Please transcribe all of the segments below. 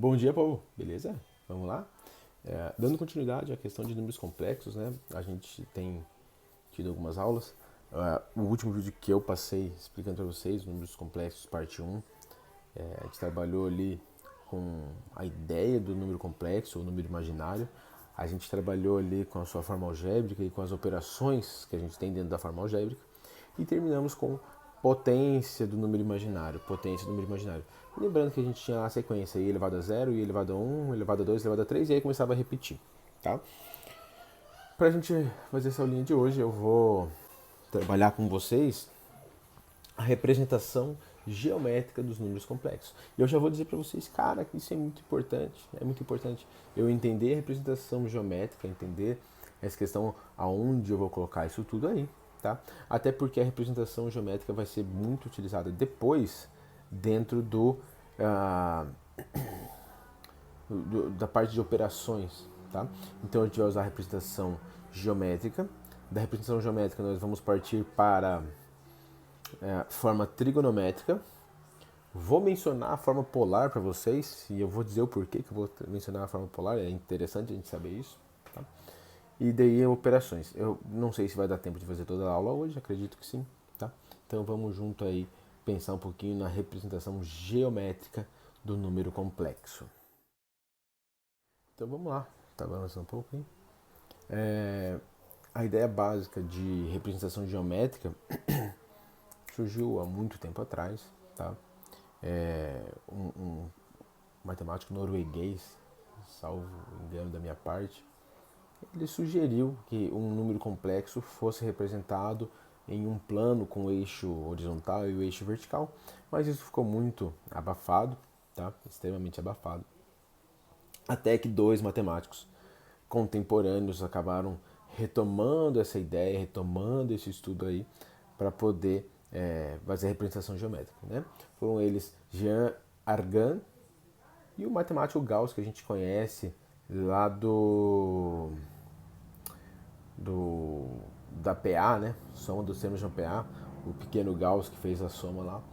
Bom dia, povo. Beleza? Vamos lá? Dando continuidade à questão de números complexos, né? A gente tem tido algumas aulas. O último vídeo que eu passei explicando para vocês, números complexos, parte um, a gente trabalhou ali com a ideia do número complexo, ou número imaginário. A gente trabalhou ali com a sua forma algébrica e com as operações que a gente tem dentro da forma algébrica. E terminamos com potência do número imaginário, potência do número imaginário. Lembrando que a gente tinha a sequência i elevado a zero, i elevado a 1, i elevado a 2, i elevado a 3, e aí começava a repetir, tá? Para a gente fazer essa aulinha de hoje, eu vou trabalhar com vocês a representação geométrica dos números complexos. E eu já vou dizer para vocês, cara, que isso é muito importante eu entender a representação geométrica, entender essa questão aonde eu vou colocar isso tudo aí, tá? Até porque a representação geométrica vai ser muito utilizada depois dentro ah, da parte de operações, tá? Então a gente vai usar a representação geométrica. Da representação geométrica nós vamos partir para forma trigonométrica. Vou mencionar a forma polar para vocês e eu vou dizer o porquê que eu vou mencionar a forma polar, é interessante a gente saber isso. Tá? E daí operações. Eu não sei se vai dar tempo de fazer toda a aula hoje, acredito que sim. Tá? Então vamos junto aí pensar um pouquinho na representação geométrica do número complexo. Então vamos lá, tá avançando um pouco, hein? A ideia básica de representação geométrica surgiu há muito tempo atrás, tá? Um matemático norueguês, salvo engano da minha parte, ele sugeriu que um número complexo fosse representado em um plano com o eixo horizontal e o eixo vertical, mas isso ficou muito abafado, tá? Extremamente abafado. Até que dois matemáticos contemporâneos acabaram retomando essa ideia, retomando esse estudo aí para poder fazer a representação geométrica, né? Foram eles Jean Argan e o matemático Gauss, que a gente conhece lá da PA, né? Soma dos termos de uma PA, o pequeno Gauss que fez a soma lá.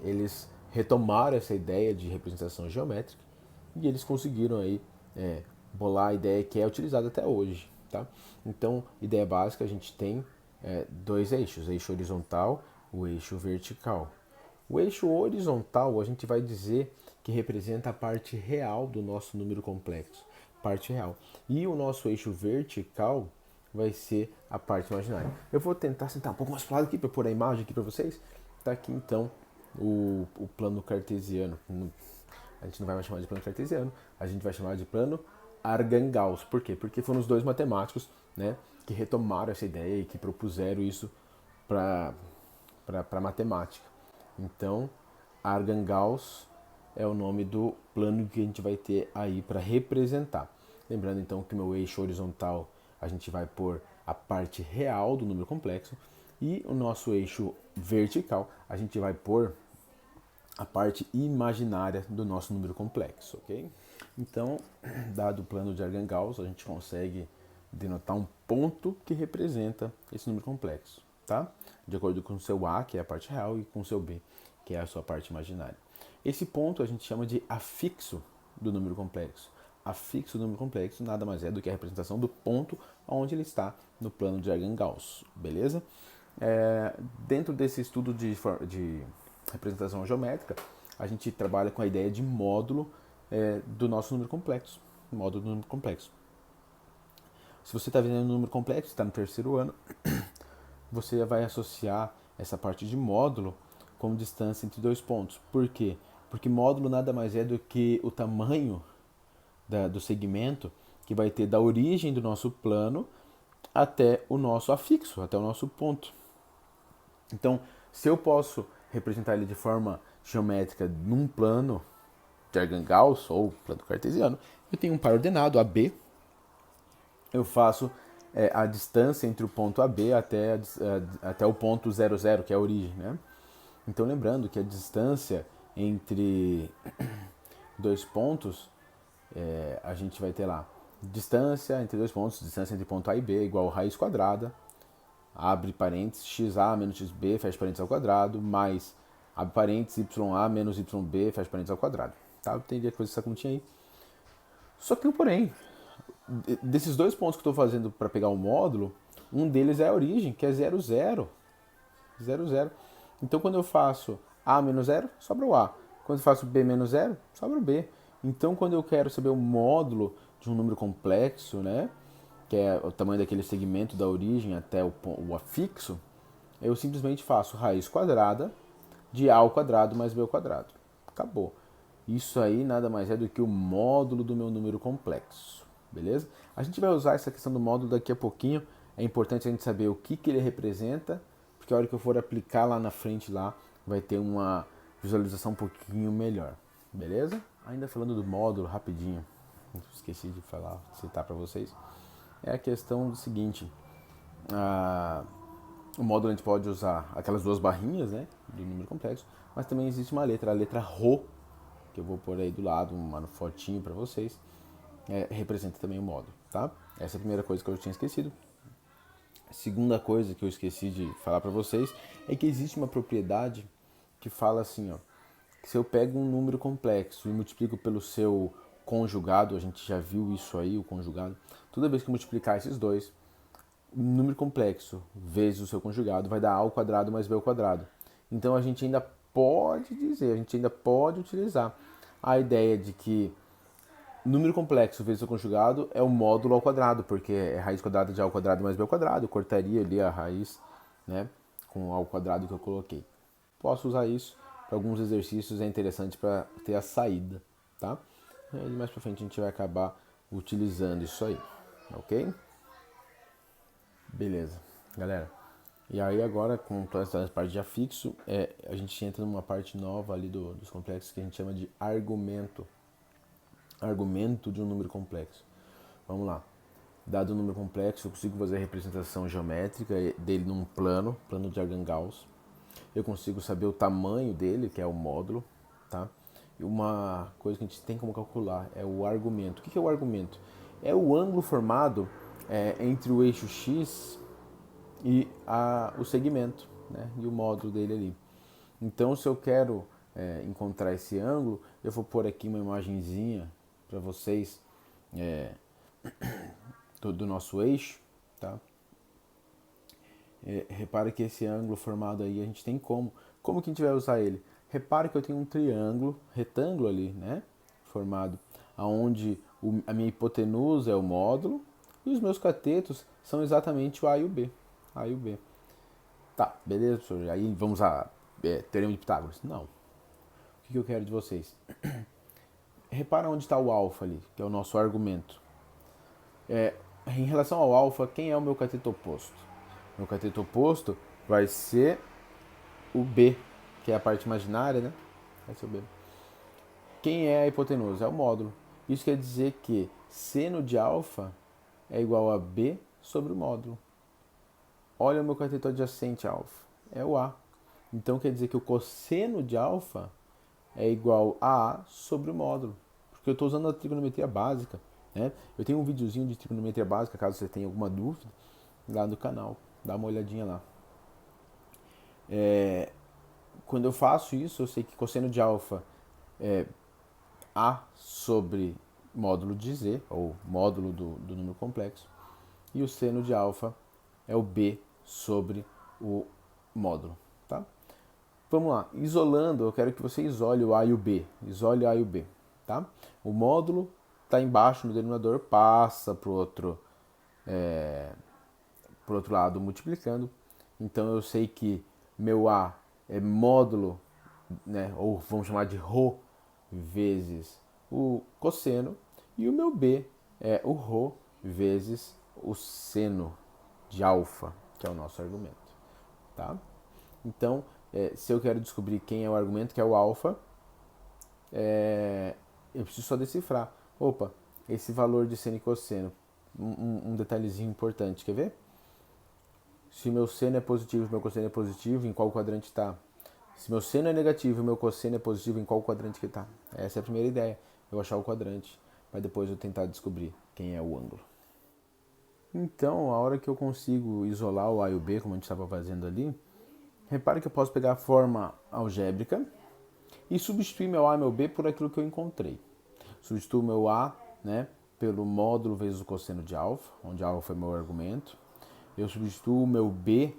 Eles retomaram essa ideia de representação geométrica e eles conseguiram aí bolar a ideia que é utilizada até hoje, tá? Então, ideia básica, a gente tem dois eixos, o eixo horizontal, o eixo vertical. O eixo horizontal a gente vai dizer que representa a parte real do nosso número complexo, parte real. E o nosso eixo vertical vai ser a parte imaginária. Eu vou tentar sentar um pouco mais para o lado aqui para pôr a imagem aqui para vocês. Tá aqui então o plano cartesiano. A gente não vai mais chamar de plano cartesiano, a gente vai chamar de plano Argan-Gauss. Por quê? Porque foram os dois matemáticos, né, que retomaram essa ideia e que propuseram isso para matemática. Então, Argan-Gauss é o nome do plano que a gente vai ter aí para representar. Lembrando então que o meu eixo horizontal a gente vai pôr a parte real do número complexo e o nosso eixo vertical a gente vai pôr a parte imaginária do nosso número complexo, ok? Então, dado o plano de Argan-Gauss, a gente consegue denotar um ponto que representa esse número complexo, tá? De acordo com o seu A, que é a parte real, e com o seu B, que é a sua parte imaginária. Esse ponto a gente chama de afixo do número complexo. Afixo do número complexo nada mais é do que a representação do ponto onde ele está no plano de Argan-Gauss, beleza? Dentro desse estudo de representação geométrica, a gente trabalha com a ideia de módulo do nosso número complexo. Módulo do número complexo. Se você está vendo um número complexo, está no terceiro ano, você vai associar essa parte de módulo com distância entre dois pontos. Por quê? Porque módulo nada mais é do que o tamanho do segmento que vai ter da origem do nosso plano até o nosso afixo, até o nosso ponto. Então, se eu posso representar ele de forma geométrica num plano de Argan-Gauss ou plano cartesiano, eu tenho um par ordenado AB, eu faço a distância entre o ponto AB até o ponto 00, que é a origem, né? Então, lembrando que a distância entre dois pontos, a gente vai ter lá distância entre dois pontos, distância entre ponto A e B é igual a raiz quadrada, abre parênteses, xa menos xb, fecha parênteses ao quadrado, mais, abre parênteses, ya menos yb, fecha parênteses ao quadrado. Tá? Eu entendi que fazer essa continha aí. Só que tem um porém. Desses dois pontos que eu estou fazendo para pegar o módulo, um deles é a origem, que é 0, 0. 0, 0. Então, quando eu faço A menos 0, sobra o A. Quando eu faço B menos 0, sobra o B. Então, quando eu quero saber o módulo de um número complexo, né, que é o tamanho daquele segmento da origem até o afixo, eu simplesmente faço raiz quadrada de A ao quadrado mais B ao quadrado. Acabou. Isso aí nada mais é do que o módulo do meu número complexo. Beleza? A gente vai usar essa questão do módulo daqui a pouquinho. É importante a gente saber o que ele representa, porque a hora que eu for aplicar lá na frente lá, vai ter uma visualização um pouquinho melhor. Beleza? Ainda falando do módulo rapidinho, esqueci de falar, citar para vocês. É a questão do seguinte, o módulo a gente pode usar aquelas duas barrinhas, né, do número complexo, mas também existe uma letra, a letra Rho, que eu vou pôr aí do lado, uma fotinho para vocês, representa também o módulo, tá? Essa é a primeira coisa que eu tinha esquecido. A segunda coisa que eu esqueci de falar para vocês é que existe uma propriedade que fala assim, ó, que se eu pego um número complexo e multiplico pelo seu conjugado, a gente já viu isso aí, o conjugado, toda vez que eu multiplicar esses dois, o número complexo vezes o seu conjugado vai dar A ao quadrado mais B ao quadrado. Então a gente ainda pode dizer, a gente ainda pode utilizar a ideia de que número complexo vezes o conjugado é o módulo ao quadrado, porque é raiz quadrada de A ao quadrado mais B ao quadrado. Eu cortaria ali a raiz, né, com A ao quadrado que eu coloquei. Posso usar isso para alguns exercícios, é interessante para ter a saída, tá? E mais para frente a gente vai acabar utilizando isso aí, ok? Beleza, galera. E aí agora, com toda essa parte de afixo, a gente entra numa parte nova ali dos complexos que a gente chama de argumento. Argumento de um número complexo. Vamos lá. Dado um número complexo, eu consigo fazer a representação geométrica dele num plano de Argand-Gauss. Eu consigo saber o tamanho dele, que é o módulo, tá? E uma coisa que a gente tem como calcular é o argumento. O que é o argumento? É o ângulo formado entre o eixo x e o segmento, né? E o módulo dele ali. Então, se eu quero encontrar esse ângulo, eu vou pôr aqui uma imagenzinha para vocês do nosso eixo, tá? Repare que esse ângulo formado aí a gente tem como que a gente vai usar ele? Repare que eu tenho um triângulo, retângulo ali, né? Formado, aonde a minha hipotenusa é o módulo e os meus catetos são exatamente o A e o B. A e o B. Tá, beleza, professor? Aí vamos a teorema de Pitágoras? Não. O que eu quero de vocês? Repara onde está o alfa ali, que é o nosso argumento. Em relação ao alfa, quem é o meu cateto oposto? Meu cateto oposto vai ser o B, que é a parte imaginária, né? Vai ser o B. Quem é a hipotenusa? É o módulo. Isso quer dizer que seno de alfa é igual a B sobre o módulo. Olha o meu cateto adjacente alfa. É o A. Então quer dizer que o cosseno de alfa é igual a A sobre o módulo. Porque eu estou usando a trigonometria básica. Né? Eu tenho um videozinho de trigonometria básica, caso você tenha alguma dúvida, lá no canal. Dá uma olhadinha lá. Quando eu faço isso, eu sei que cosseno de alfa é A sobre módulo de Z, ou módulo do número complexo. E o seno de alfa é o B sobre o módulo. Tá? Vamos lá, isolando, eu quero que você isole o A e o B. Isole o A e o B. Tá? O módulo está embaixo no denominador, passa para o outro lado multiplicando. Então eu sei que meu A é módulo, né, ou vamos chamar de ρ vezes o cosseno, e o meu B é o ρ vezes o seno de alfa, que é o nosso argumento. Tá? Então, se eu quero descobrir quem é o argumento, que é o alfa, eu preciso só decifrar. Opa, esse valor de seno e cosseno. Um detalhezinho importante, quer ver? Se meu seno é positivo e meu cosseno é positivo, em qual quadrante está? Se meu seno é negativo e meu cosseno é positivo, em qual quadrante que está? Essa é a primeira ideia, eu achar o quadrante, mas depois eu tentar descobrir quem é o ângulo. Então, a hora que eu consigo isolar o A e o B, como a gente estava fazendo ali, repare que eu posso pegar a forma algébrica e substituir meu A e meu B por aquilo que eu encontrei. Substituo meu A, né, pelo módulo vezes o cosseno de alfa, onde alfa foi meu argumento. Eu substituo o meu B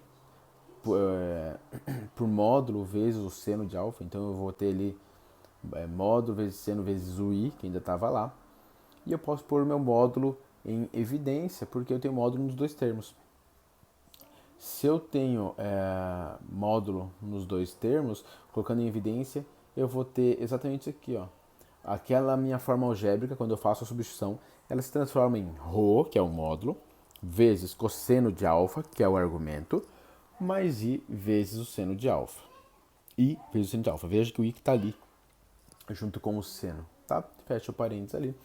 por módulo vezes o seno de alfa, então eu vou ter ali módulo vezes seno vezes o i, que ainda estava lá. E eu posso pôr o meu módulo em evidência, porque eu tenho módulo nos dois termos. Se eu tenho módulo nos dois termos, colocando em evidência, eu vou ter exatamente isso aqui, ó. Aquela minha forma algébrica, quando eu faço a substituição, ela se transforma em ρ, que é o módulo, vezes cosseno de alfa, que é o argumento, mais i vezes o seno de alfa. I vezes o seno de alfa. Veja que o i que está ali, junto com o seno, tá? Fecha o parênteses ali.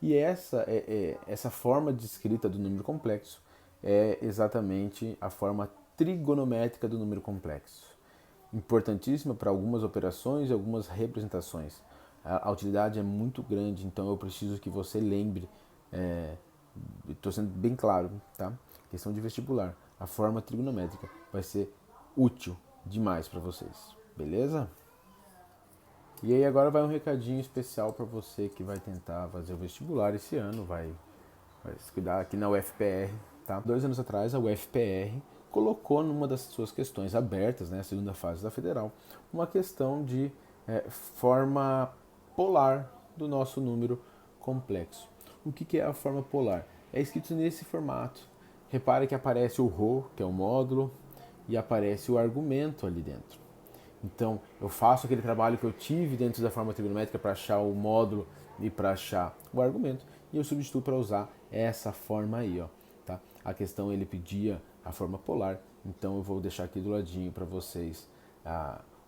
E essa forma de escrita do número complexo é exatamente a forma trigonométrica do número complexo. Importantíssima para algumas operações e algumas representações. A utilidade é muito grande, então eu preciso que você lembre, estou sendo bem claro, tá? Questão de vestibular. A forma trigonométrica vai ser útil demais para vocês, beleza? E aí agora vai um recadinho especial para você que vai tentar fazer o vestibular esse ano, vai se cuidar aqui na UFPR, tá? 2 anos atrás a UFPR colocou numa das suas questões abertas, né, a segunda fase da federal, uma questão de forma polar do nosso número complexo. O que é a forma polar? É escrito nesse formato. Repare que aparece o ρ, que é o módulo, e aparece o argumento ali dentro. Então, eu faço aquele trabalho que eu tive dentro da forma trigonométrica para achar o módulo e para achar o argumento, e eu substituo para usar essa forma aí, ó, tá? A questão ele pedia a forma polar, então eu vou deixar aqui do ladinho para vocês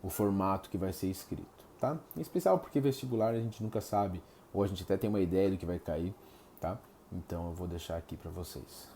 o formato que vai ser escrito, tá? Em especial porque vestibular a gente nunca sabe, ou a gente até tem uma ideia do que vai cair, tá? Então eu vou deixar aqui para vocês.